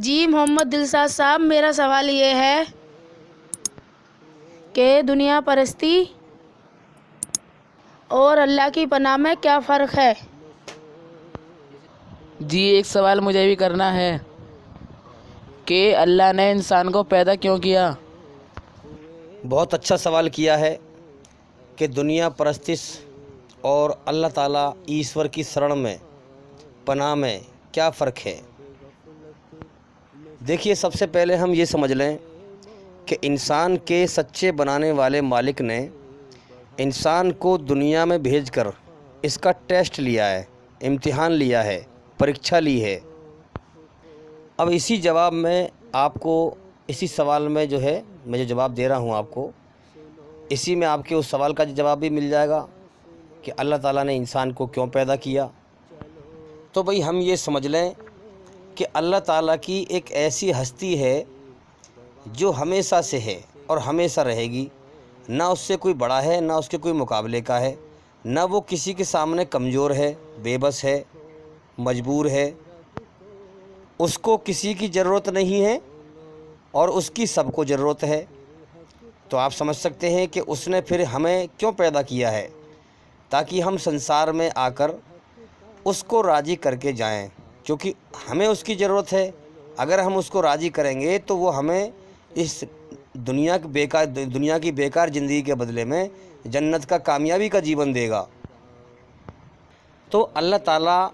جی محمد دلشاد صاحب، میرا سوال یہ ہے کہ دنیا پرستی اور اللہ کی پناہ میں کیا فرق ہے؟ جی ایک سوال مجھے بھی کرنا ہے کہ اللہ نے انسان کو پیدا کیوں کیا؟ بہت اچھا سوال کیا ہے کہ دنیا پرستش اور اللہ تعالیٰ ایشور کی شرن میں پناہ میں کیا فرق ہے۔ دیکھیے، سب سے پہلے ہم یہ سمجھ لیں کہ انسان کے سچے بنانے والے مالک نے انسان کو دنیا میں بھیج کر اس کا ٹیسٹ لیا ہے، امتحان لیا ہے، پریکچھا لی ہے۔ اب اسی جواب میں آپ کو اسی سوال میں میں جو جواب دے رہا ہوں آپ کو، اسی میں آپ کے اس سوال کا جواب بھی مل جائے گا کہ اللہ تعالیٰ نے انسان کو کیوں پیدا کیا۔ تو بھئی ہم یہ سمجھ لیں کہ اللہ تعالیٰ کی ایک ایسی ہستی ہے جو ہمیشہ سے ہے اور ہمیشہ رہے گی، نہ اس سے کوئی بڑا ہے، نہ اس کے کوئی مقابلے کا ہے، نہ وہ کسی کے سامنے کمزور ہے، بے بس ہے، مجبور ہے۔ اس کو کسی کی ضرورت نہیں ہے اور اس کی سب کو ضرورت ہے۔ تو آپ سمجھ سکتے ہیں کہ اس نے پھر ہمیں کیوں پیدا کیا ہے، تاکہ ہم سنسار میں آ کر اس کو راضی کر کے جائیں، کیونکہ ہمیں اس کی ضرورت ہے۔ اگر ہم اس کو راضی کریں گے تو وہ ہمیں اس دنیا کی بیکار زندگی کے بدلے میں جنت کا کامیابی کا جیون دے گا۔ تو اللہ تعالیٰ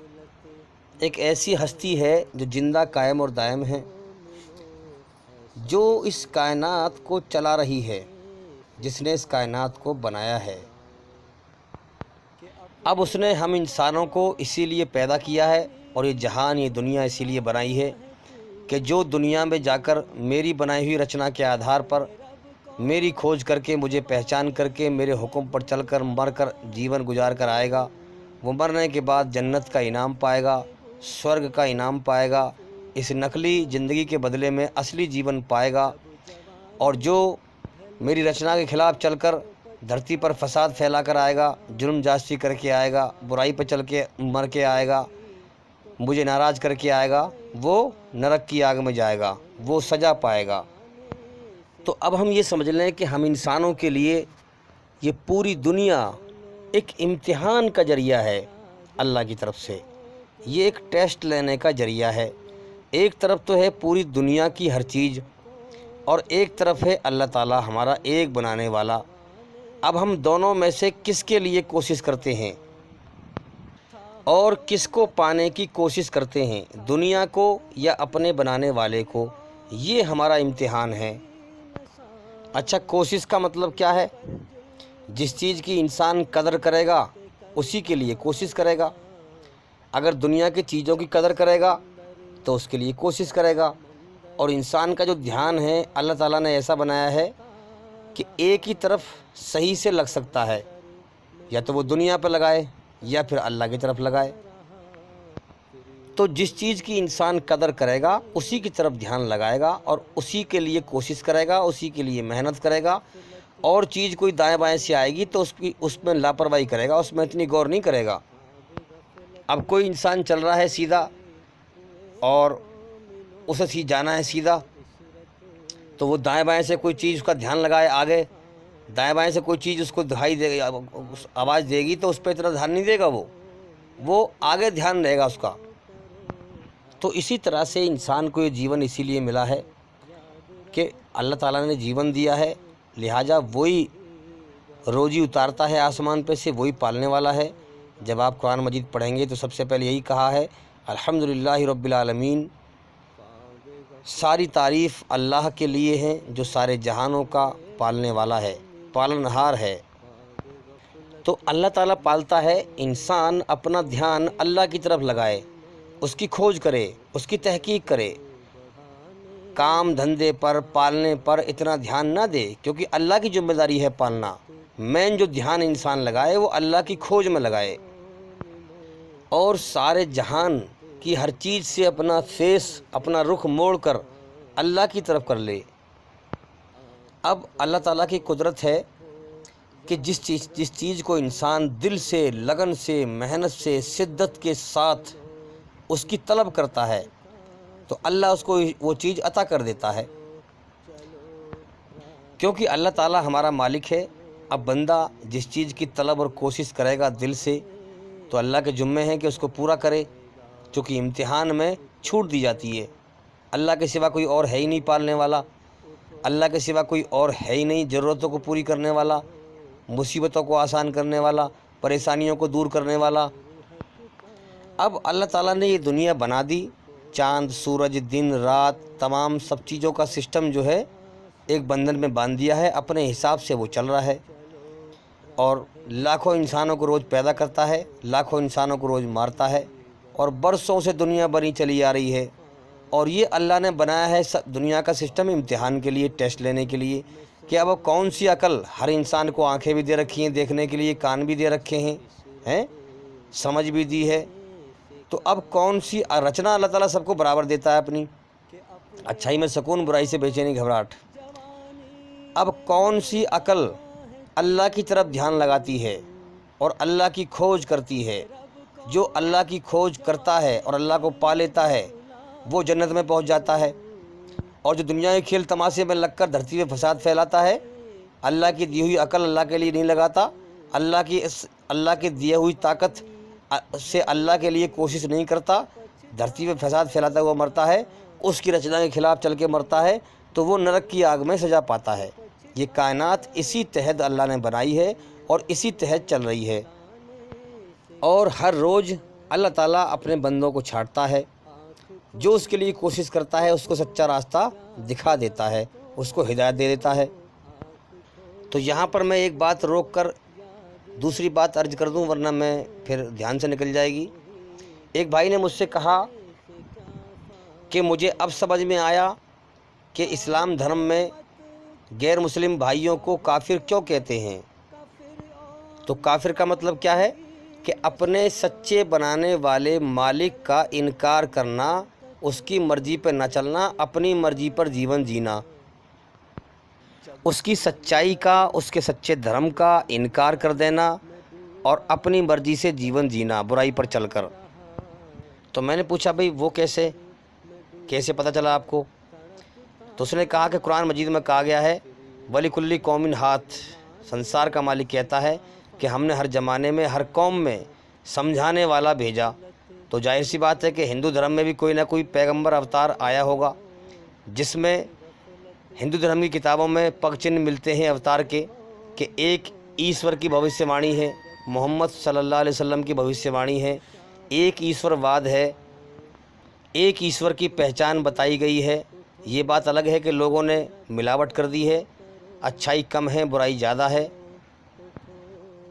ایک ایسی ہستی ہے جو زندہ، قائم اور دائم ہے، جو اس کائنات کو چلا رہی ہے، جس نے اس کائنات کو بنایا ہے۔ اب اس نے ہم انسانوں کو اسی لیے پیدا کیا ہے اور یہ جہان، یہ دنیا اسی لیے بنائی ہے کہ جو دنیا میں جا کر میری بنائی ہوئی رچنا کے آدھار پر میری کھوج کر کے، مجھے پہچان کر کے، میرے حکم پر چل کر، مر کر جیون گزار کر آئے گا، وہ مرنے کے بعد جنت کا انعام پائے گا، سورگ کا انعام پائے گا، اس نقلی زندگی کے بدلے میں اصلی جیون پائے گا۔ اور جو میری رچنا کے خلاف چل کر دھرتی پر فساد پھیلا کر آئے گا، جرم جاستی کر کے آئے گا، برائی پہ چل کے مر کے آئے گا، مجھے ناراض کر کے آئے گا، وہ نرک کی آگ میں جائے گا، وہ سزا پائے گا۔ تو اب ہم یہ سمجھ لیں کہ ہم انسانوں کے لیے یہ پوری دنیا ایک امتحان کا ذریعہ ہے اللہ کی طرف سے، یہ ایک ٹیسٹ لینے کا ذریعہ ہے۔ ایک طرف تو ہے پوری دنیا کی ہر چیز، اور ایک طرف ہے اللہ تعالیٰ ہمارا ایک بنانے والا۔ اب ہم دونوں میں سے کس کے لیے کوشش کرتے ہیں اور کس کو پانے کی کوشش کرتے ہیں، دنیا کو یا اپنے بنانے والے کو، یہ ہمارا امتحان ہے۔ اچھا، کوشش کا مطلب کیا ہے؟ جس چیز کی انسان قدر کرے گا اسی کے لیے کوشش کرے گا۔ اگر دنیا کی چیزوں کی قدر کرے گا تو اس کے لیے کوشش کرے گا۔ اور انسان کا جو دھیان ہے، اللہ تعالیٰ نے ایسا بنایا ہے کہ ایک ہی طرف صحیح سے لگ سکتا ہے، یا تو وہ دنیا پہ لگائے یا پھر اللہ کی طرف لگائے۔ تو جس چیز کی انسان قدر کرے گا اسی کی طرف دھیان لگائے گا اور اسی کے لیے کوشش کرے گا، اسی کے لیے محنت کرے گا۔ اور چیز کوئی دائیں بائیں سے آئے گی تو اس میں لاپرواہی کرے گا، اس میں اتنی غور نہیں کرے گا۔ اب کوئی انسان چل رہا ہے سیدھا اور اسے جانا ہے سیدھا، تو وہ دائیں بائیں سے کوئی چیز اس کا دھیان لگائے آگے، دائیں بائیں سے کوئی چیز اس کو دکھائی دے گی، آواز دے گی تو اس پہ اتنا دھیان نہیں دے گا، وہ آگے دھیان رہے گا اس کا۔ تو اسی طرح سے انسان کو یہ جیون اسی لیے ملا ہے کہ اللہ تعالیٰ نے جیون دیا ہے، لہٰذا وہی روزی اتارتا ہے آسمان پہ سے، وہی پالنے والا ہے۔ جب آپ قرآن مجید پڑھیں گے تو سب سے پہلے یہی کہا ہے، الحمدللہ رب العالمین، ساری تعریف اللہ کے لیے ہے جو سارے جہانوں کا پالنے والا ہے، پالنہار ہے۔ تو اللہ تعالیٰ پالتا ہے، انسان اپنا دھیان اللہ کی طرف لگائے، اس کی کھوج کرے، اس کی تحقیق کرے، کام دھندے پر، پالنے پر اتنا دھیان نہ دے، کیونکہ اللہ کی ذمہ داری ہے پالنا۔ مین جو دھیان انسان لگائے وہ اللہ کی کھوج میں لگائے، اور سارے جہان کی ہر چیز سے اپنا فیس، اپنا رخ موڑ کر اللہ کی طرف کر لے۔ اب اللہ تعالیٰ کی قدرت ہے کہ جس چیز کو انسان دل سے، لگن سے، محنت سے، شدت کے ساتھ اس کی طلب کرتا ہے، تو اللہ اس کو وہ چیز عطا کر دیتا ہے، کیونکہ اللہ تعالیٰ ہمارا مالک ہے۔ اب بندہ جس چیز کی طلب اور کوشش کرے گا دل سے، تو اللہ کے ذمہ ہے کہ اس کو پورا کرے، چونکہ امتحان میں چھوٹ دی جاتی ہے۔ اللہ کے سوا کوئی اور ہے ہی نہیں پالنے والا، اللہ کے سوا کوئی اور ہے ہی نہیں ضرورتوں کو پوری کرنے والا، مصیبتوں کو آسان کرنے والا، پریشانیوں کو دور کرنے والا۔ اب اللہ تعالیٰ نے یہ دنیا بنا دی، چاند، سورج، دن، رات، تمام سب چیزوں کا سسٹم جو ہے ایک بندھن میں باندھ دیا ہے، اپنے حساب سے وہ چل رہا ہے، اور لاکھوں انسانوں کو روز پیدا کرتا ہے، لاکھوں انسانوں کو روز مارتا ہے، اور برسوں سے دنیا بنی چلی آ رہی ہے۔ اور یہ اللہ نے بنایا ہے دنیا کا سسٹم امتحان کے لیے، ٹیسٹ لینے کے لیے، کہ اب کون سی عقل، ہر انسان کو آنکھیں بھی دے رکھی ہیں دیکھنے کے لیے، کان بھی دے رکھے ہیں، سمجھ بھی دی ہے، تو اب کون سی رچنا اللہ تعالیٰ سب کو برابر دیتا ہے اپنی، اچھائی میں سکون، برائی سے بے چینی گھبراہٹ۔ اب کون سی عقل اللہ کی طرف دھیان لگاتی ہے اور اللہ کی کھوج کرتی ہے؟ جو اللہ کی کھوج کرتا ہے اور اللہ کو پا لیتا ہے وہ جنت میں پہنچ جاتا ہے، اور جو دنیا کے کھیل تماشے میں لگ کر دھرتی پہ فساد پھیلاتا ہے، اللہ کی دی ہوئی عقل اللہ کے لیے نہیں لگاتا، اللہ کی دی ہوئی طاقت سے اللہ کے لیے کوشش نہیں کرتا، دھرتی پہ فساد پھیلاتا ہوا مرتا ہے، اس کی رچنا کے خلاف چل کے مرتا ہے، تو وہ نرک کی آگ میں سجا پاتا ہے۔ یہ کائنات اسی تحت اللہ نے بنائی ہے اور اسی تحت چل رہی ہے، اور ہر روز اللہ تعالیٰ اپنے بندوں کو چھانٹتا ہے، جو اس کے لیے کوشش کرتا ہے اس کو سچا راستہ دکھا دیتا ہے، اس کو ہدایت دے دیتا ہے۔ تو یہاں پر میں ایک بات روک کر دوسری بات عرض کر دوں، ورنہ میں پھر دھیان سے نکل جائے گی۔ ایک بھائی نے مجھ سے کہا کہ مجھے اب سمجھ میں آیا کہ اسلام دھرم میں غیر مسلم بھائیوں کو کافر کیوں کہتے ہیں۔ تو کافر کا مطلب کیا ہے کہ اپنے سچے بنانے والے مالک کا انکار کرنا، اس کی مرضی پہ نہ چلنا، اپنی مرضی پر جیون جینا، اس کی سچائی کا، اس کے سچے دھرم کا انکار کر دینا، اور اپنی مرضی سے جیون جینا برائی پر چل کر۔ تو میں نے پوچھا بھئی وہ کیسے پتہ چلا آپ کو؟ تو اس نے کہا کہ قرآن مجید میں کہا گیا ہے وَلِكُلِّ قَوْمٍ ہَادٍ، سنسار کا مالک کہتا ہے کہ ہم نے ہر زمانے میں ہر قوم میں سمجھانے والا بھیجا۔ تو ظاہر سی بات ہے کہ ہندو دھرم میں بھی کوئی نہ کوئی پیغمبر اوتار آیا ہوگا، جس میں ہندو دھرم کی کتابوں میں پگ چن ملتے ہیں اوتار کے، کہ ایک ایشور کی بھوشیہ وانی ہے، محمد صلی اللہ علیہ وسلم کی بھوشیہ وانی ہے، ایک ایشور واد ہے، ایک ایشور کی پہچان بتائی گئی ہے۔ یہ بات الگ ہے کہ لوگوں نے ملاوٹ کر دی ہے، اچھائی کم ہے برائی زیادہ ہے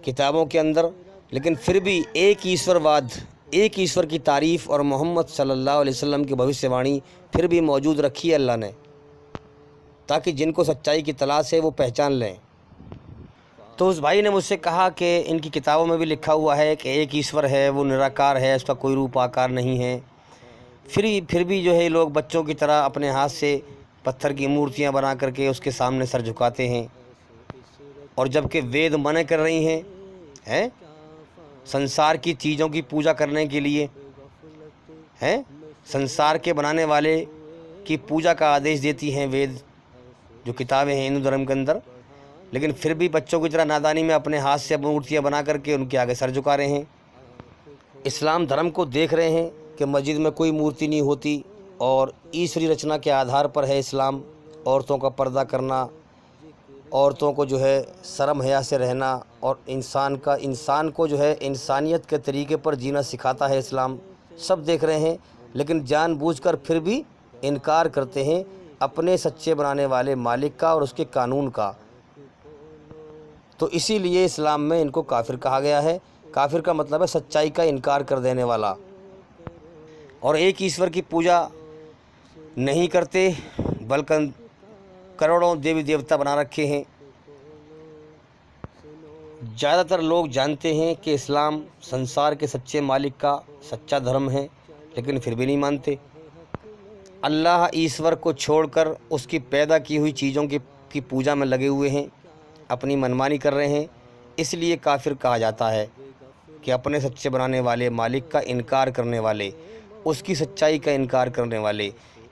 کتابوں کے اندر، لیکن پھر بھی ایک ایشور واد، ایک ایشور کی تعریف اور محمد صلی اللہ علیہ وسلم کی بھوشیہ وانی پھر بھی موجود رکھی ہے اللہ نے، تاکہ جن کو سچائی کی تلاش ہے وہ پہچان لیں۔ تو اس بھائی نے مجھ سے کہا کہ ان کی کتابوں میں بھی لکھا ہوا ہے کہ ایک ایشور ہے، وہ نراکار ہے، اس کا کوئی روپ آکار نہیں ہے، پھر بھی جو ہے لوگ بچوں کی طرح اپنے ہاتھ سے پتھر کی مورتیاں بنا کر کے اس کے سامنے سر جھکاتے ہیں، اور جب کہ وید منع کر رہی ہیں سنسار کی چیزوں کی پوجا کرنے کے لیے، سنسار کے بنانے والے کی پوجا کا آدیش دیتی ہیں وید، جو کتابیں ہیں ہندو دھرم کے اندر، لیکن پھر بھی بچوں کی طرح نادانی میں اپنے ہاتھ سے مورتیاں بنا کر کے ان کے آگے سر جھکا رہے ہیں۔ اسلام دھرم کو دیکھ رہے ہیں کہ مسجد میں کوئی مورتی نہیں ہوتی، اور ایشوری رچنا کے آدھار پر ہے اسلام، عورتوں کا پردہ کرنا، عورتوں کو جو ہے شرم حیا سے رہنا، اور انسان کو جو ہے انسانیت کے طریقے پر جینا سکھاتا ہے اسلام، سب دیکھ رہے ہیں، لیکن جان بوجھ کر پھر بھی انکار کرتے ہیں اپنے سچے بنانے والے مالک کا اور اس کے قانون کا۔ تو اسی لیے اسلام میں ان کو کافر کہا گیا ہے۔ کافر کا مطلب ہے سچائی کا انکار کر دینے والا، اور ایک ایشور کی پوجا نہیں کرتے بلکہ کروڑوں دیوی دیوتا بنا رکھے ہیں۔ زیادہ تر لوگ جانتے ہیں کہ اسلام سنسار کے سچے مالک کا سچا دھرم ہے، لیکن پھر بھی نہیں مانتے، اللہ ایشور کو چھوڑ کر اس کی پیدا کی ہوئی چیزوں کی پوجا میں لگے ہوئے ہیں، اپنی منمانی کر رہے ہیں۔ اس لیے کافر کہا جاتا ہے کہ اپنے سچے بنانے والے مالک کا انکار کرنے والے، اس کی سچائی کا انکار کرنے والے۔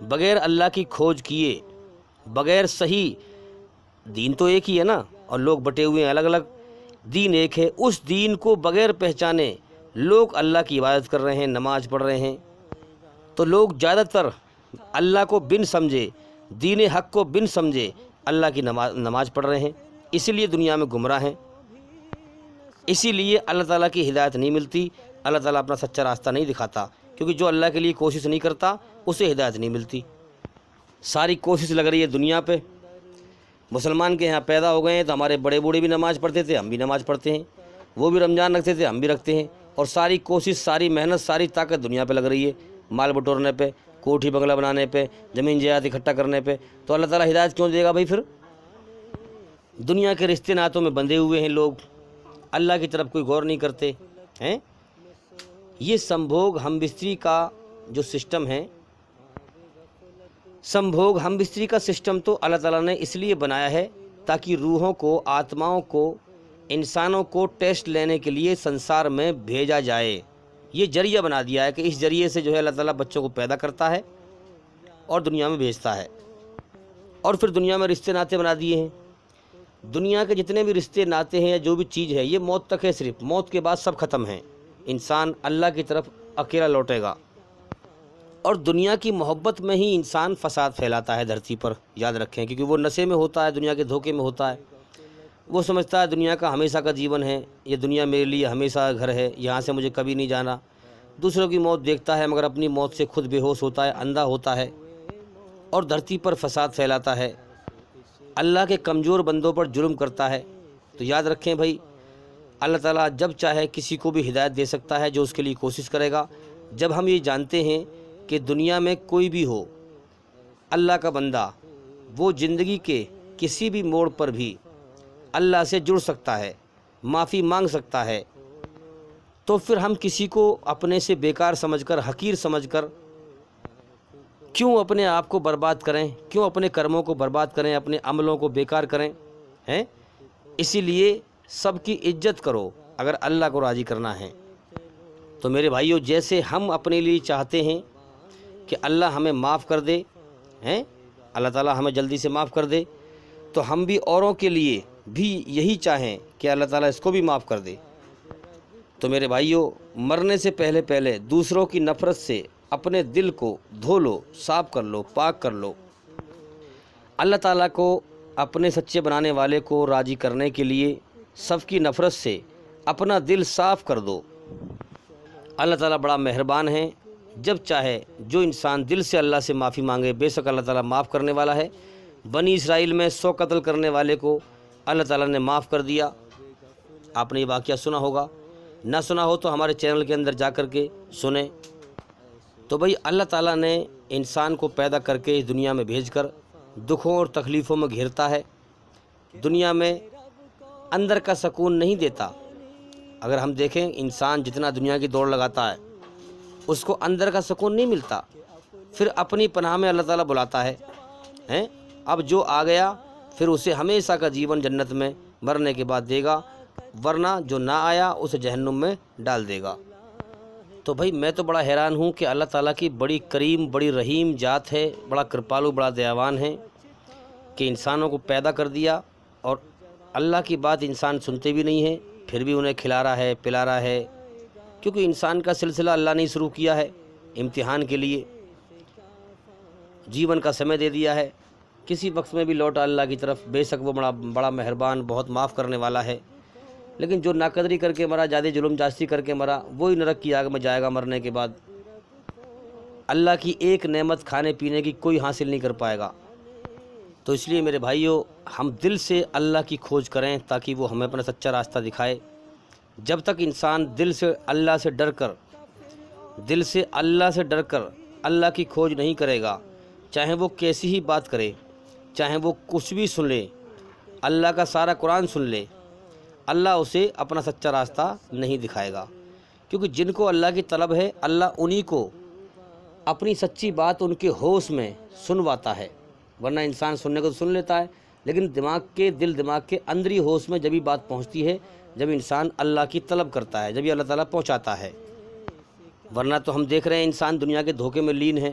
بغیر اللہ کی کھوج کیے، بغیر صحیح، دین تو ایک ہی ہے نا، اور لوگ بٹے ہوئے ہیں الگ الگ، دین ایک ہے، اس دین کو بغیر پہچانے لوگ اللہ کی عبادت کر رہے ہیں، نماز پڑھ رہے ہیں، تو لوگ زیادہ تر اللہ کو بن سمجھے، دین حق کو بن سمجھے اللہ کی نماز پڑھ رہے ہیں، اسی لیے دنیا میں گمراہ ہیں، اسی لیے اللہ تعالیٰ کی ہدایت نہیں ملتی، اللہ تعالیٰ اپنا سچا راستہ نہیں دکھاتا، کیونکہ جو اللہ کے لیے کوشش نہیں کرتا اسے ہدایت نہیں ملتی۔ ساری کوشش لگ رہی ہے دنیا پہ۔ مسلمان کے یہاں پیدا ہو گئے ہیں تو ہمارے بڑے بوڑھے بھی نماز پڑھتے تھے، ہم بھی نماز پڑھتے ہیں، وہ بھی رمضان رکھتے تھے، ہم بھی رکھتے ہیں، اور ساری کوشش، ساری محنت، ساری طاقت دنیا پہ لگ رہی ہے، مال بٹورنے پہ، کوٹھی بنگلہ بنانے پہ، زمین جائیداد اکٹھا کرنے پہ، تو اللہ تعالیٰ ہدایت کیوں دے گا بھائی؟ پھر دنیا کے رشتے ناتوں میں بندھے ہوئے ہیں لوگ، اللہ کی طرف کوئی غور نہیں کرتے ہیں۔ یہ سمبھوگ ہم بستری کا جو سسٹم ہے، سمبھوگ ہم بستری کا سسٹم تو اللہ تعالیٰ نے اس لیے بنایا ہے تاکہ روحوں کو، آتماؤں کو، انسانوں کو ٹیسٹ لینے کے لیے سنسار میں بھیجا جائے۔ یہ ذریعہ بنا دیا ہے کہ اس ذریعے سے جو ہے اللہ تعالیٰ بچوں کو پیدا کرتا ہے اور دنیا میں بھیجتا ہے، اور پھر دنیا میں رشتے ناتے بنا دیے ہیں۔ دنیا کے جتنے بھی رشتے ناتے ہیں یا جو بھی چیز ہے، یہ موت تک ہے، صرف موت کے بعد سب ختم ہیں، انسان اللہ کی طرف اکیلا لوٹے گا۔ اور دنیا کی محبت میں ہی انسان فساد پھیلاتا ہے دھرتی پر، یاد رکھیں، کیونکہ وہ نشے میں ہوتا ہے، دنیا کے دھوکے میں ہوتا ہے، وہ سمجھتا ہے دنیا کا ہمیشہ کا جیون ہے، یہ دنیا میرے لیے ہمیشہ گھر ہے، یہاں سے مجھے کبھی نہیں جانا۔ دوسروں کی موت دیکھتا ہے مگر اپنی موت سے خود بے ہوش ہوتا ہے، اندھا ہوتا ہے، اور دھرتی پر فساد پھیلاتا ہے، اللہ کے کمزور بندوں پر جرم کرتا ہے۔ تو یاد رکھیں بھائی، اللہ تعالیٰ جب چاہے کسی کو بھی ہدایت دے سکتا ہے جو اس کے لیے کوشش کرے گا۔ جب ہم یہ جانتے ہیں کہ دنیا میں کوئی بھی ہو اللہ کا بندہ، وہ زندگی کے کسی بھی موڑ پر بھی اللہ سے جڑ سکتا ہے، معافی مانگ سکتا ہے، تو پھر ہم کسی کو اپنے سے بیکار سمجھ کر، حقیر سمجھ کر کیوں اپنے آپ کو برباد کریں، کیوں اپنے کرموں کو برباد کریں، اپنے عملوں کو بیکار کریں ہیں؟ اسی لیے سب کی عزت کرو اگر اللہ کو راضی کرنا ہے۔ تو میرے بھائیو، جیسے ہم اپنے لیے چاہتے ہیں کہ اللہ ہمیں معاف کر دے ہیں، اللہ تعالیٰ ہمیں جلدی سے معاف کر دے، تو ہم بھی اوروں کے لیے بھی یہی چاہیں کہ اللہ تعالیٰ اس کو بھی معاف کر دے۔ تو میرے بھائیو، مرنے سے پہلے دوسروں کی نفرت سے اپنے دل کو دھو لو، صاف کر لو، پاک کر لو۔ اللہ تعالیٰ کو اپنے سچے بنانے والے کو راضی کرنے کے لیے سب کی نفرت سے اپنا دل صاف کر دو۔ اللہ تعالیٰ بڑا مہربان ہے، جب چاہے جو انسان دل سے اللہ سے معافی مانگے، بے شک اللہ تعالیٰ معاف کرنے والا ہے۔ بنی اسرائیل میں 100 قتل کرنے والے کو اللہ تعالیٰ نے معاف کر دیا۔ آپ نے یہ واقعہ سنا ہوگا، نہ سنا ہو تو ہمارے چینل کے اندر جا کر کے سنیں۔ تو بھائی، اللہ تعالیٰ نے انسان کو پیدا کر کے اس دنیا میں بھیج کر دکھوں اور تکلیفوں میں گھیرتا ہے، دنیا میں اندر کا سکون نہیں دیتا۔ اگر ہم دیکھیں، انسان جتنا دنیا کی دوڑ لگاتا ہے اس کو اندر کا سکون نہیں ملتا، پھر اپنی پناہ میں اللہ تعالیٰ بلاتا ہے ہیں، اب جو آ گیا پھر اسے ہمیشہ کا جیون جنت میں مرنے کے بعد دے گا، ورنہ جو نہ آیا اسے جہنم میں ڈال دے گا۔ تو بھائی، میں تو بڑا حیران ہوں کہ اللہ تعالیٰ کی بڑی کریم، بڑی رحیم ذات ہے، بڑا کرپالو، بڑا دیاوان ہے کہ انسانوں کو پیدا کر دیا، اور اللہ کی بات انسان سنتے بھی نہیں ہیں، پھر بھی انہیں کھلا رہا ہے، پلا رہا ہے، کیونکہ انسان کا سلسلہ اللہ نے شروع کیا ہے امتحان کے لیے، جیون کا سمے دے دیا ہے، کسی وقت میں بھی لوٹا اللہ کی طرف، بے شک وہ بڑا مہربان، بہت معاف کرنے والا ہے۔ لیکن جو ناقدری کر کے مرا، زیادہ ظلم جاستی کر کے مرا، وہی نرک کی آگ میں جائے گا مرنے کے بعد۔ اللہ کی ایک نعمت کھانے پینے کی کوئی حاصل نہیں کر پائے گا۔ تو اس لیے میرے بھائیوں، ہم دل سے اللہ کی کھوج کریں تاکہ وہ ہمیں اپنا سچا راستہ دکھائے۔ جب تک انسان دل سے اللہ سے ڈر کر اللہ کی کھوج نہیں کرے گا، چاہے وہ کیسی ہی بات کرے، چاہے وہ کچھ بھی سن لے، اللہ کا سارا قرآن سن لے، اللہ اسے اپنا سچا راستہ نہیں دکھائے گا، کیونکہ جن کو اللہ کی طلب ہے، اللہ انہی کو اپنی سچی بات ان کے ہوش میں سنواتا ہے، ورنہ انسان سننے کو تو سن لیتا ہے، لیکن دماغ کے اندری ہوش میں جب بھی بات پہنچتی ہے، جب انسان اللہ کی طلب کرتا ہے، جب یہ اللہ تعالیٰ پہنچاتا ہے، ورنہ تو ہم دیکھ رہے ہیں انسان دنیا کے دھوکے میں لین ہے،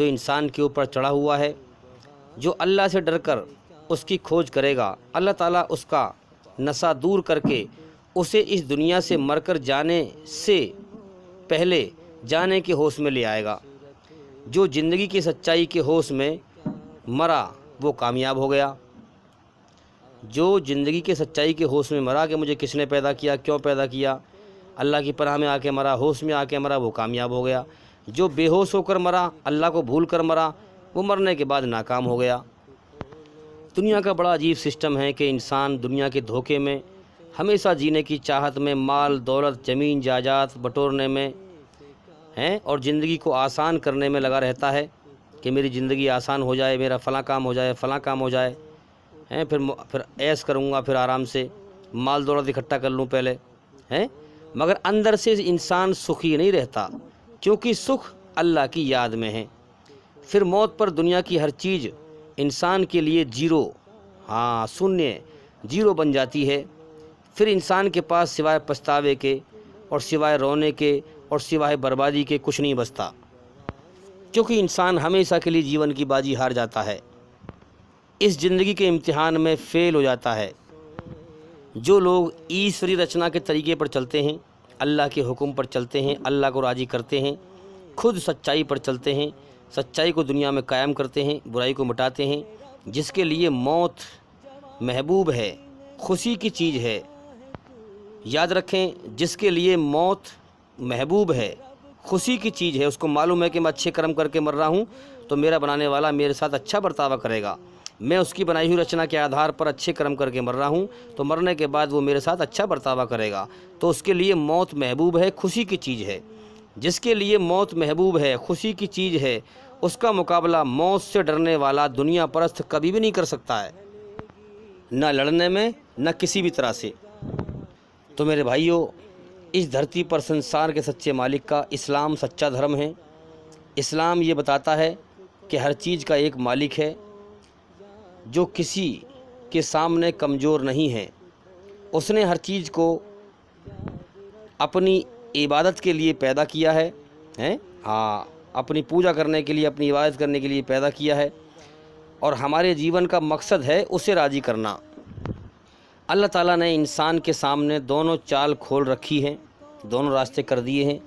تو انسان کے اوپر چڑھا ہوا ہے۔ جو اللہ سے ڈر کر اس کی کھوج کرے گا، اللہ تعالیٰ اس کا نسا دور کر کے اسے اس دنیا سے مر کر جانے سے پہلے جانے کے ہوش میں لے آئے گا۔ جو زندگی کی سچائی کے ہوش میں مرا وہ کامیاب ہو گیا۔ جو زندگی کے سچائی کے ہوش میں مرا کہ مجھے کس نے پیدا کیا، کیوں پیدا کیا، اللہ کی پناہ میں آ کے مرا، ہوش میں آ کے مرا، وہ کامیاب ہو گیا۔ جو بے ہوش ہو کر مرا، اللہ کو بھول کر مرا، وہ مرنے کے بعد ناکام ہو گیا۔ دنیا کا بڑا عجیب سسٹم ہے کہ انسان دنیا کے دھوکے میں، ہمیشہ جینے کی چاہت میں، مال دولت زمین جائیداد بٹورنے میں اور زندگی کو آسان کرنے میں لگا رہتا ہے کہ میری زندگی آسان ہو جائے، میرا فلاں کام ہو جائے، فلاں کام ہو جائے، پھر عیش کروں گا، پھر آرام سے مال دولت اکٹھا کر لوں پہلے، مگر اندر سے انسان سخی نہیں رہتا، کیونکہ سکھ اللہ کی یاد میں ہے۔ پھر موت پر دنیا کی ہر چیز انسان کے لیے شونیہ زیرو بن جاتی ہے۔ پھر انسان کے پاس سوائے پچھتاوے کے اور سوائے رونے کے اور سوائے بربادی کے کچھ نہیں بچتا، کیونکہ انسان ہمیشہ کے لیے جیون کی بازی ہار جاتا ہے، اس زندگی کے امتحان میں فیل ہو جاتا ہے۔ جو لوگ ایشوری رچنا کے طریقے پر چلتے ہیں، اللہ کے حکم پر چلتے ہیں، اللہ کو راضی کرتے ہیں، خود سچائی پر چلتے ہیں، سچائی کو دنیا میں قائم کرتے ہیں، برائی کو مٹاتے ہیں، جس کے لیے موت محبوب ہے، خوشی کی چیز ہے۔ یاد رکھیں، جس کے لیے موت محبوب ہے، خوشی کی چیز ہے، اس کو معلوم ہے کہ میں اچھے کرم کر کے مر رہا ہوں تو میرا بنانے والا میرے ساتھ اچھا برتاوا کرے گا، میں اس کی بنائی ہوئی رچنا کے آدھار پر اچھے کرم کر کے مر رہا ہوں تو مرنے کے بعد وہ میرے ساتھ اچھا برتاوا کرے گا، تو اس کے لیے موت محبوب ہے، خوشی کی چیز ہے۔ جس کے لیے موت محبوب ہے، خوشی کی چیز ہے، اس کا مقابلہ موت سے ڈرنے والا دنیا پرست کبھی بھی نہیں کر سکتا ہے، نہ لڑنے میں نہ کسی بھی طرح سے۔ تو میرے بھائیوں، اس دھرتی پر سنسار کے سچے مالک کا اسلام سچا دھرم ہے۔ اسلام یہ بتاتا ہے کہ ہر چیز کا ایک مالک ہے جو کسی کے سامنے کمزور نہیں ہے، اس نے ہر چیز کو اپنی عبادت کے لیے پیدا کیا ہے، اپنی پوجا کرنے کے لیے، اپنی عبادت کرنے کے لیے پیدا کیا ہے، اور ہمارے جیون کا مقصد ہے اسے راضی کرنا۔ اللہ تعالیٰ نے انسان کے سامنے دونوں چال کھول رکھی ہیں، دونوں راستے کر دیے ہیں،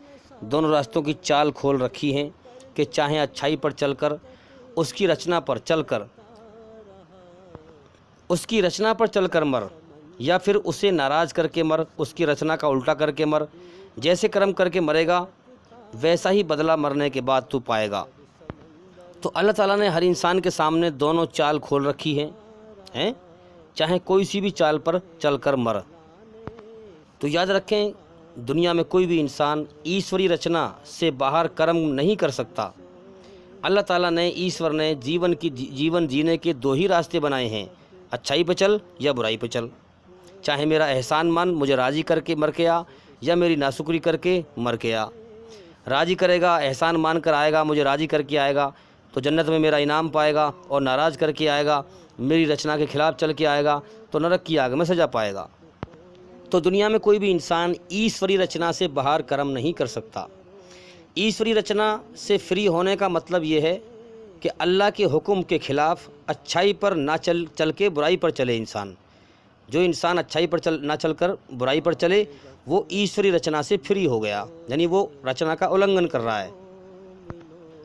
دونوں راستوں کی چال کھول رکھی ہیں کہ چاہے اچھائی پر چل کر، اس کی رچنا پر چل کر، اس کی رچنا پر چل کر مر، یا پھر اسے ناراض کر کے مر، اس کی رچنا کا الٹا کر کے مر۔ جیسے کرم کر کے مرے گا ویسا ہی بدلہ مرنے کے بعد تو پائے گا۔ تو اللہ تعالیٰ نے ہر انسان کے سامنے دونوں چال کھول رکھی ہیں، چاہے کوئی سی بھی چال پر چل کر مر۔ تو یاد رکھیں، دنیا میں کوئی بھی انسان ایشوری رچنا سے باہر کرم نہیں کر سکتا۔ اللہ تعالیٰ نے ایشور نے جیون جینے کے دو ہی راستے بنائے ہیں، اچھائی پہ چل یا برائی پہ چل۔ چاہے میرا احسان مان، مجھے راضی کر کے مر کے آ، یا میری ناشکری کر کے مر کے آ۔ راضی کرے گا، احسان مان کر آئے گا، مجھے راضی کر کے آئے گا تو جنت میں میرا انعام پائے گا، اور ناراض کر کے آئے گا، میری رچنا کے خلاف چل کے آئے گا تو نرک کی آگ میں سزا پائے گا۔ تو دنیا میں کوئی بھی انسان ایشوری رچنا سے باہر کرم نہیں کر سکتا۔ ایشوری رچنا سے فری ہونے کا مطلب یہ ہے کہ اللہ کے حکم کے خلاف اچھائی پر نہ چل کے برائی پر چلے انسان۔ جو انسان اچھائی پر نہ چل کر برائی پر چلے وہ ایشوری رچنا سے فری ہو گیا، یعنی وہ رچنا کا النگھن کر رہا ہے۔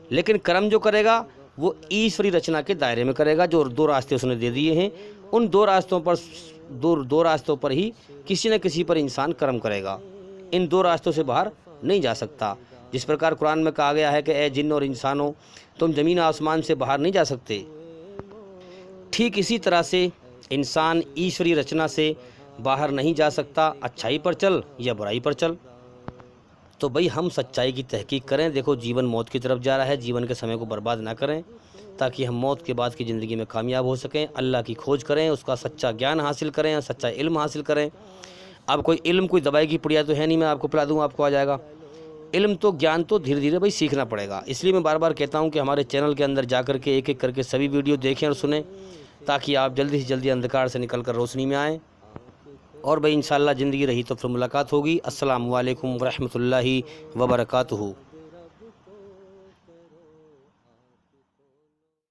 لیکن کرم جو کرے گا وہ ایشوری رچنا کے دائرے میں کرے گا، جو دو راستے اس نے دے دیے ہیں، ان دو راستوں پر ہی کسی نہ کسی پر انسان کرم کرے گا، ان دو راستوں سے باہر نہیں جا سکتا۔ جس پرکار قرآن میں کہا گیا ہے کہ اے جن اور انسانوں، تم زمین آسمان سے باہر نہیں جا سکتے، ٹھیک اسی طرح سے انسان ایشوری رچنا سے باہر نہیں جا سکتا، اچھائی پر چل یا برائی پر چل۔ تو بھئی ہم سچائی کی تحقیق کریں۔ دیکھو جیون موت کی طرف جا رہا ہے، جیون کے سمے کو برباد نہ کریں تاکہ ہم موت کے بعد کی زندگی میں کامیاب ہو سکیں۔ اللہ کی کھوج کریں، اس کا سچا گیان حاصل کریں، سچا علم حاصل کریں۔ اب کوئی علم کوئی دوائی کی پڑیا تو ہے نہیں، میں آپ کو پلا دوں آپ کو آ جائے گا۔ علم تو گیان تو دھیرے دھیرے بھائی سیکھنا پڑے گا۔ اس لیے میں بار بار کہتا ہوں کہ ہمارے چینل کے اندر جا کر کے ایک ایک کر کے سبھی ویڈیو دیکھیں اور سنیں، تاکہ آپ جلدی سے جلدی اندھکار سے نکل کر روشنی میں آئیں۔ اور بھئی انشاءاللہ زندگی رہی تو پھر ملاقات ہوگی۔ السلام علیکم ورحمۃ اللہ وبرکاتہ۔